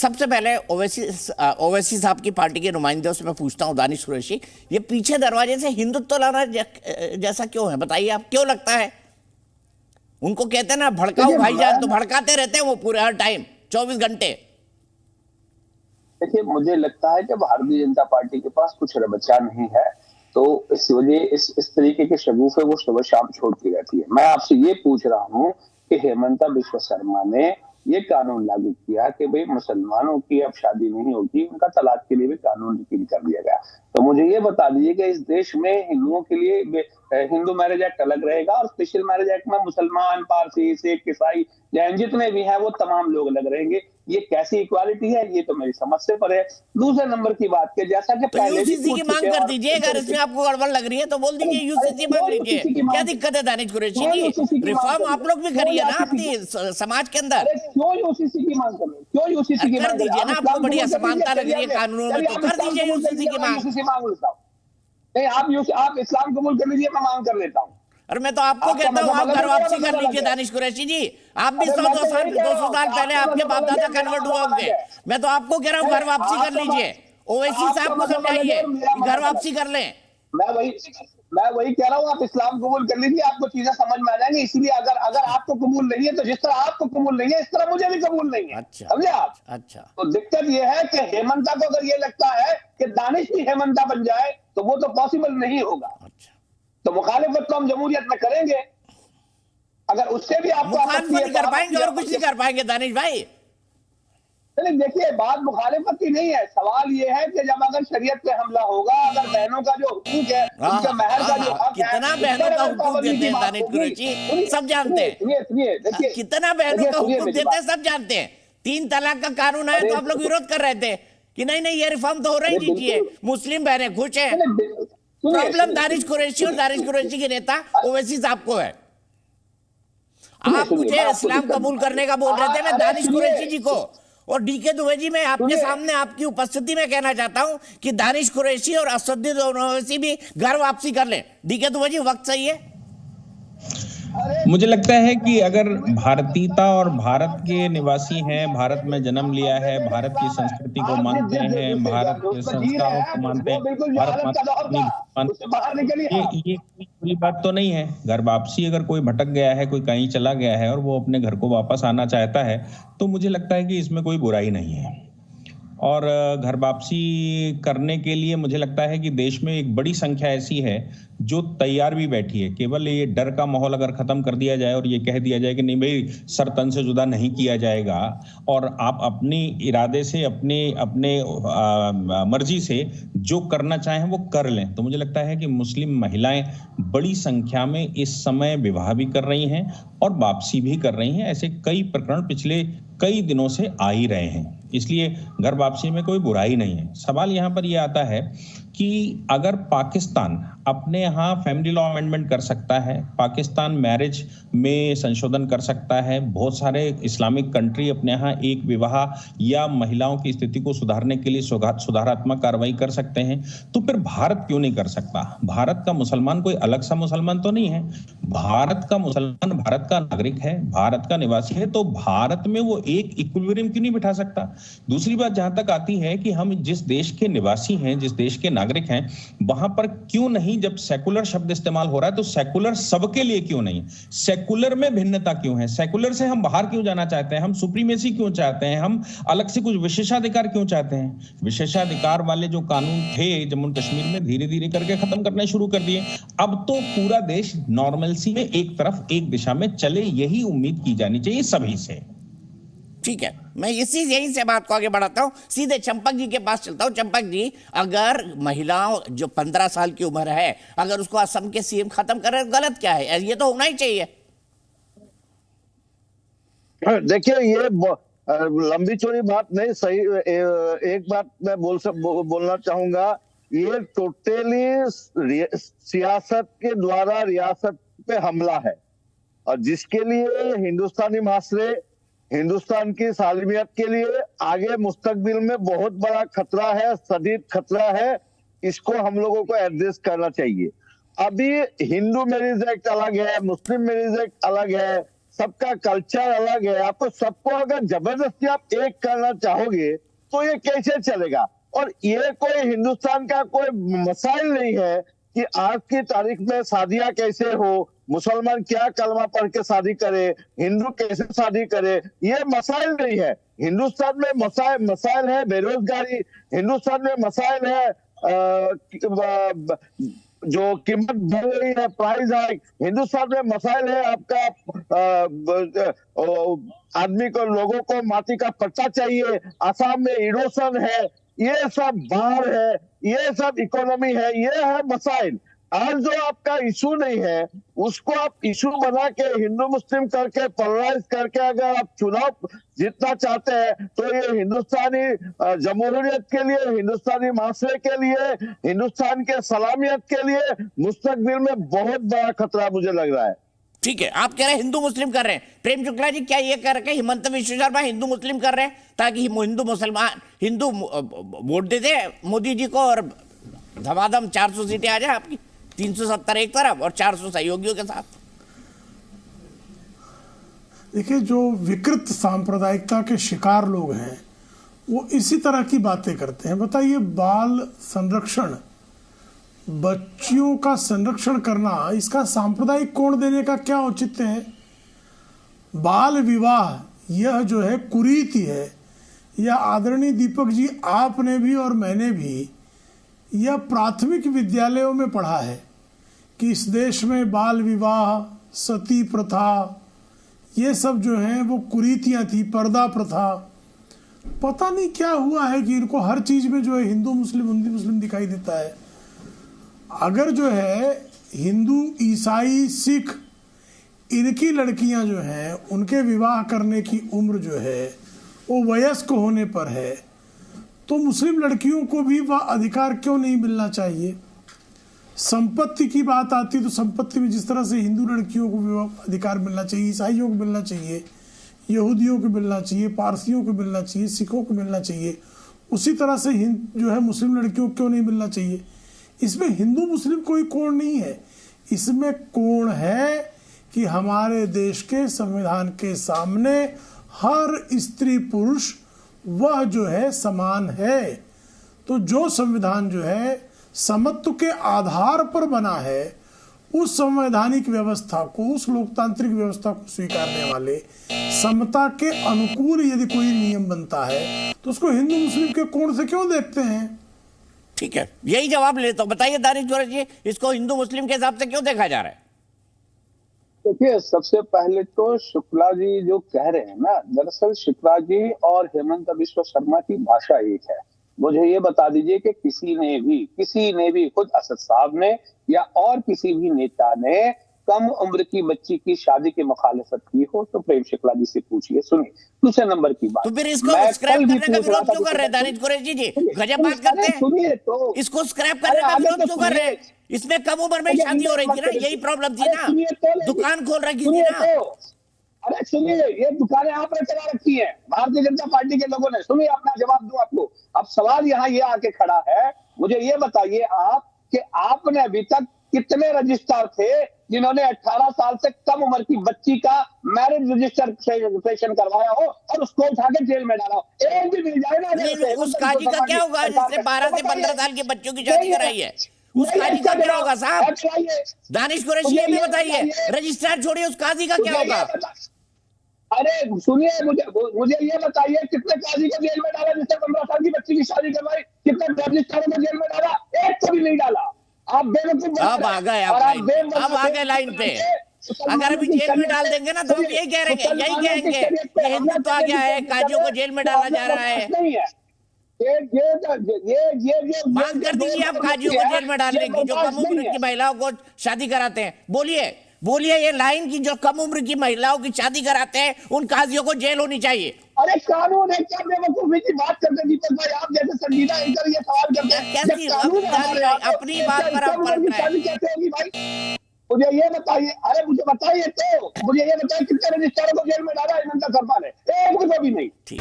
सबसे पहले ओवैसी साहब की पार्टी के नुमाइंदों से मैं पूछता हूं, दानिश कुरैशी, ये पीछे दरवाजे से हिंदुत्व लाना जैसा क्यों है? बताइए, आप क्यों लगता है? उनको कहते हैं ना भड़काऊ भाईजान, तो भड़काते रहते हैं वो पूरे हर टाइम 24 घंटे। देखिए, मुझे लगता है कि भारतीय जनता पार्टी के पास कुछ रबचा नहीं है, तो इस वजह इस तरीके के शगुफे वो सुबह शाम छोड़ती रहती है। मैं आपसे ये पूछ रहा हूँ कि हेमंता बिश्व शर्मा ने ये कानून लागू किया कि भाई मुसलमानों की अब शादी नहीं होगी, उनका तलाक के लिए भी कानून रिपील कर दिया गया। तो मुझे ये बता दीजिए कि इस देश में हिंदुओं के लिए हिंदू मैरिज एक्ट अलग रहेगा और स्पेशल मैरिज एक्ट में मुसलमान, पारसी, सिख, ईसाई, जैन जितने भी हैं वो तमाम लोग अलग रहेंगे। ये कैसी इक्वालिटी है? ये तो मेरी समझ से परे है। दूसरे नंबर की बात के जैसा कि पहले यूसीसी की मांग कर दीजिए, अगर इसमें आपको गड़बड़ लग रही है तो बोल दीजिए यूसीसी मांग लीजिए। क्या दिक्कत है दानिश कुरैशी जी? रिफॉर्म आप लोग भी करिए ना अपनी समाज के अंदर। क्यों यूसीसी की मांग कर रहे? क्यों यूसीसी की कर दीजिए ना, आपको बढ़िया समानता लग रही है कानूनों में, तो कर दीजिए यूसीसी की मांग। नहीं, आप इस्लाम कबूल कर लीजिए, मैं मांग कर लेता हूँ। अरे मैं तो आपको कहता हूँ आप घर वापसी कर लीजिए दानिश कुरैशी जी। आप भी 200 साल पहले आपके बाप दादा कन्वर्ट हुए होंगे। मैं तो आपको कह रहा हूँ घर वापसी कर लीजिए। ओवैसी साहब को समझाइए घर वापसी कर लें। मैं वही कह रहा हूँ, आप इस्लाम कबूल कर लीजिए, आपको चीजें समझ में आ जाएंगी। इसलिए अगर आपको कबूल नहीं है तो जिस तरह आपको कबूल नहीं है इस तरह मुझे भी कबूल नहीं है। अच्छा, समझे आप? अच्छा। तो दिक्कत यह है कि हेमंता को अगर ये लगता है कि दानिश की हेमंता बन जाए तो वो तो पॉसिबल नहीं होगा। अच्छा, तो मुखालिफत तो हम जमहूरियत में करेंगे। अगर उससे भी आपको मुखालिफत कर पाएंगे और कुछ नहीं कर पाएंगे दानिश भाई। नहीं, देखिए, बात मुखालिफत की नहीं है। सवाल ये है कि जब अगर शरीयत पे हमला होगा, अगर बहनों का जो हुकूक है, उनके महर का जो हक है, कितना बहनों का हुकूक देते हैं दानिश कुरैशी, सब जानते हैं। कितना बहनों का हुकूक देते हैं सब जानते हैं। 3 तलाक का कानून आया तो आप लोग विरोध कर रहे थे कि नहीं नहीं ये रिफॉर्म तो हो रही चाहिए, मुस्लिम बहनें खुश हैं। प्रॉब्लम दानिश कुरैशी और दानिश कुरैशी के नेता ओवैसी साहब को है। आप मुझे इस्लाम कबूल करने का बोल रहे थे, मैं दानिश कुरैशी जी को और डीके दुबे जी, मैं आपके सामने आपकी उपस्थिति में कहना चाहता हूं कि दानिश कुरैशी और असदुद्दीन ओवैसी भी घर वापसी कर लें। डीके दुबे जी, वक्त सही है। मुझे लगता है कि अगर भारतीयता और भारत के निवासी हैं, भारत में जन्म लिया है, भारत की संस्कृति को मानते हैं, भारत के संस्कारों को मानते हैं, भारत ये कोई बात तो नहीं है। घर वापसी अगर कोई भटक गया है, कोई कहीं चला गया है और वो अपने घर को वापस आना चाहता है तो मुझे लगता है कि इसमें कोई बुराई नहीं है। और घर वापसी करने के लिए मुझे लगता है कि देश में एक बड़ी संख्या ऐसी है जो तैयार भी बैठी है। केवल ये डर का माहौल अगर खत्म कर दिया जाए और ये कह दिया जाए कि नहीं भाई सर तन से जुदा नहीं किया जाएगा और आप अपनी इरादे से अपने मर्जी से जो करना चाहें वो कर लें, तो मुझे लगता है कि मुस्लिम महिलाएं बड़ी संख्या में इस समय विवाह भी कर रही हैं और वापसी भी कर रही हैं। ऐसे कई प्रकरण पिछले कई दिनों से आ ही रहे हैं, इसलिए घर वापसी में कोई बुराई नहीं है। सवाल यहाँ पर यह आता है कि अगर पाकिस्तान अपने यहाँ फैमिली लॉ अमेंडमेंट कर सकता है, पाकिस्तान मैरिज में संशोधन कर सकता है, बहुत सारे इस्लामिक कंट्री अपने यहाँ एक विवाह या महिलाओं की स्थिति को सुधारने के लिए सुधारात्मक कार्रवाई कर सकते हैं, तो फिर भारत क्यों नहीं कर सकता? भारत का मुसलमान कोई अलग सा मुसलमान तो नहीं है। भारत का मुसलमान भारत का नागरिक है, भारत का निवासी है, तो भारत में वो एक इक्विलिब्रियम क्यों नहीं बिठा सकता? दूसरी बात जहां तक आती है कि हम जिस देश के निवासी हैं, जिस देश के नागरिक हैं, वहां पर क्यों नहीं, जब सेकुलर शब्द इस्तेमाल हो रहा है तो सेकुलर सबके लिए क्यों नहीं? सेकुलर में भिन्नता क्यों है? सेकुलर से हम बाहर क्यों जाना चाहते हैं? हम सुप्रीमेसी क्यों चाहते हैं? हम अलग से कुछ विशेषाधिकार क्यों चाहते हैं? विशेषाधिकार वाले जो कानून थे जम्मू कश्मीर में धीरे धीरे करके खत्म करने शुरू कर दिए। अब तो पूरा देश नॉर्मलसी में एक तरफ एक दिशा में चले, यही उम्मीद की जानी चाहिए सभी से। ठीक है, मैं यहीं से बात को आगे बढ़ाता हूं, सीधे चंपक जी के पास चलता हूं। चंपक जी, अगर महिलाओं जो 15 साल की उम्र है, अगर उसको असम के सीएम खत्म करे, गलत क्या है? ये तो होना ही चाहिए। देखिए, ये लंबी चौड़ी बात नहीं, सही एक बात मैं बोलना चाहूंगा, ये टोटली सियासत के द्वारा रियासत पे हमला है और जिसके लिए हिंदुस्तानी माशरे, हिंदुस्तान की सालमियत के लिए आगे मुस्तकबिल में बहुत बड़ा खतरा है, शदीद खतरा है। इसको हम लोगों को एड्रेस करना चाहिए। अभी हिंदू मैरिज एक्ट अलग है, मुस्लिम मैरिज एक्ट अलग है, सबका कल्चर अलग है। आपको सबको अगर जबरदस्ती आप एक करना चाहोगे तो ये कैसे चलेगा। और ये कोई हिंदुस्तान का कोई मसाइल नहीं है कि आज की तारीख में शादियां कैसे हो, मुसलमान क्या कलमा पढ़ के शादी करे, हिंदू कैसे शादी करे, ये मसाइल नहीं है। हिंदुस्तान में मसाइल है बेरोजगारी, हिंदुस्तान में मसाइल है जो कीमत बढ़ रही है, प्राइस हाइक। हिंदुस्तान में मसाइल है आपका आदमी को, लोगों को माटी का पट्टा चाहिए, आसाम में इरोशन है, ये सब बाढ़ है, ये सब इकोनॉमी है, ये है मसाइल। आज जो आपका इशू नहीं है उसको आप इशू बना के हिंदू मुस्लिम करके पोलराइज करके अगर आप चुनाव जीतना चाहते हैं तो ये हिंदुस्तानी जमहूरियत के लिए, हिंदुस्तानी माशरे के लिए, हिंदुस्तान के सलामियत के लिए मुस्तकबिल में बहुत बड़ा खतरा मुझे लग रहा है। ठीक है, आप कह रहे हैं हिंदू मुस्लिम कर रहे हैं। प्रेम शुक्ला जी, क्या ये कर रहे हिमंत विश्व शर्मा हिंदू मुस्लिम कर रहे हैं ताकि हिंदू वोट दे दे मोदी जी को और धमाधम 400 सीटें आ जाए आपकी, 370 एक तरफ और 400 सहयोगियों के साथ? देखिए, जो विकृत सांप्रदायिकता के शिकार लोग हैं वो इसी तरह की बातें करते हैं। बताइए, बाल संरक्षण, बच्चियों का संरक्षण करना, इसका सांप्रदायिक कोण देने का क्या औचित्य है? बाल विवाह यह जो है कुरीति है। यह आदरणीय दीपक जी, आपने भी और मैंने भी यह प्राथमिक विद्यालयों में पढ़ा है कि इस देश में बाल विवाह, सती प्रथा, ये सब जो है वो कुरीतियां थी, पर्दा प्रथा। पता नहीं क्या हुआ है कि इनको हर चीज में जो है हिंदू मुस्लिम दिखाई देता है। अगर जो है हिंदू, ईसाई, सिख, इनकी लड़कियां जो हैं उनके विवाह करने की उम्र जो है वो वयस्क होने पर है, तो मुस्लिम लड़कियों को भी वह अधिकार क्यों नहीं मिलना चाहिए? संपत्ति की बात आती है तो संपत्ति में जिस तरह से हिंदू लड़कियों को भी अधिकार मिलना चाहिए, ईसाइयों को मिलना चाहिए, यहूदियों को मिलना चाहिए, पारसियों को मिलना चाहिए, सिखों को मिलना चाहिए, उसी तरह से जो है मुस्लिम लड़कियों को क्यों नहीं मिलना चाहिए? इसमें हिंदू मुस्लिम कोई कोण नहीं है। इसमें कोण है कि हमारे देश के संविधान के सामने हर स्त्री पुरुष वह जो है समान है। तो जो संविधान जो है समत्व के आधार पर बना है, उस संवैधानिक व्यवस्था को, उस लोकतांत्रिक व्यवस्था को स्वीकारने वाले समता के अनुकूल यदि कोई नियम बनता है तो उसको हिंदू मुस्लिम के कोण से क्यों देखते हैं? ठीक है, यही जवाब लेता हूं। बताइए दानिश जोहर जी, इसको हिंदू मुस्लिम के हिसाब से क्यों देखा जा रहा है? देखिए, सबसे पहले तो शुक्ला जी जो कह रहे हैं ना, दरअसल शुक्ला जी और हेमंत बिश्व शर्मा की भाषा एक है। मुझे ये बता दीजिए कि किसी ने भी खुद असद साहब ने या और किसी भी नेता ने कम उम्र की बच्ची की शादी की मुखालिफत की हो तो प्रेम शुक्ला जी से पूछिए। सुनिए, दूसरे नंबर की बात, तो फिर इसको स्क्रैप करने का विरोध क्यों कर रहे हैं दानिश कुरैशी जी? गजब बात करते हैं। सुनिए, तो इसको स्क्रैप करने का विरोध क्यों कर रहे हैं? इसमें कम उम्र में शादी हो रही थी ना, यही प्रॉब्लम थी ना, दुकान खोल रखी थी ना। अरे सुनिए, ये दुकानें आपने चला रखी है भारतीय जनता पार्टी के लोगों ने। सुनिए, अपना जवाब दूं आपको। अब सवाल यहाँ ये आके खड़ा है, मुझे ये बताइए आप कि आपने अभी तक कितने रजिस्ट्रार थे जिन्होंने 18 साल से कम उम्र की बच्ची का मैरिज रजिस्ट्रेशन करवाया हो और उसको उठा के जेल में डाला हो? एक भी मिल जाए ना। उस काजी का क्या होगा जिसने 12 से 15 साल की बच्चों की शादी कराई है? उस काजी का क्या होगा साहब? दानिश कुरैशी ये भी बताइए, रजिस्ट्रार छोड़िए, उस काजी का क्या होगा? अरे सुनिए, मुझे ये बताइए, कितने काजी को जेल में डाला जिसने 15 साल की बच्ची की शादी करवाई? कितने रजिस्ट्रारों को जेल में डाला? एक को भी नहीं डाला। आप बेवकूफ। अब आ गए लाइन पे। अगर अभी जेल में डाल देंगे ना तो हम यही कहेंगे कि हिंदुत्व आ गया है, काजियों को जेल में डाला जा रहा है। ये मांग कर दीजिए आप काजियों को जेल में डालने की, जो कम उम्र की महिलाओं को शादी कराते हैं। बोलिए ये लाइन की, जो कम उम्र की महिलाओं की शादी कराते हैं उन काजियों को जेल होनी चाहिए। अरे कानून है, क्या बेवकूफी की बात करते हैं दीपक भाई? आप जैसे संजीदा एंकर ये सवाल करते हैं। कैसी अपनी बात पर आप कैसे होगी भाई? मुझे ये बताइए। अरे मुझे बताइए कितने रजिस्ट्रारों को जेल में डाला हेमंत शर्मा ने? एक भी नहीं। ठीक।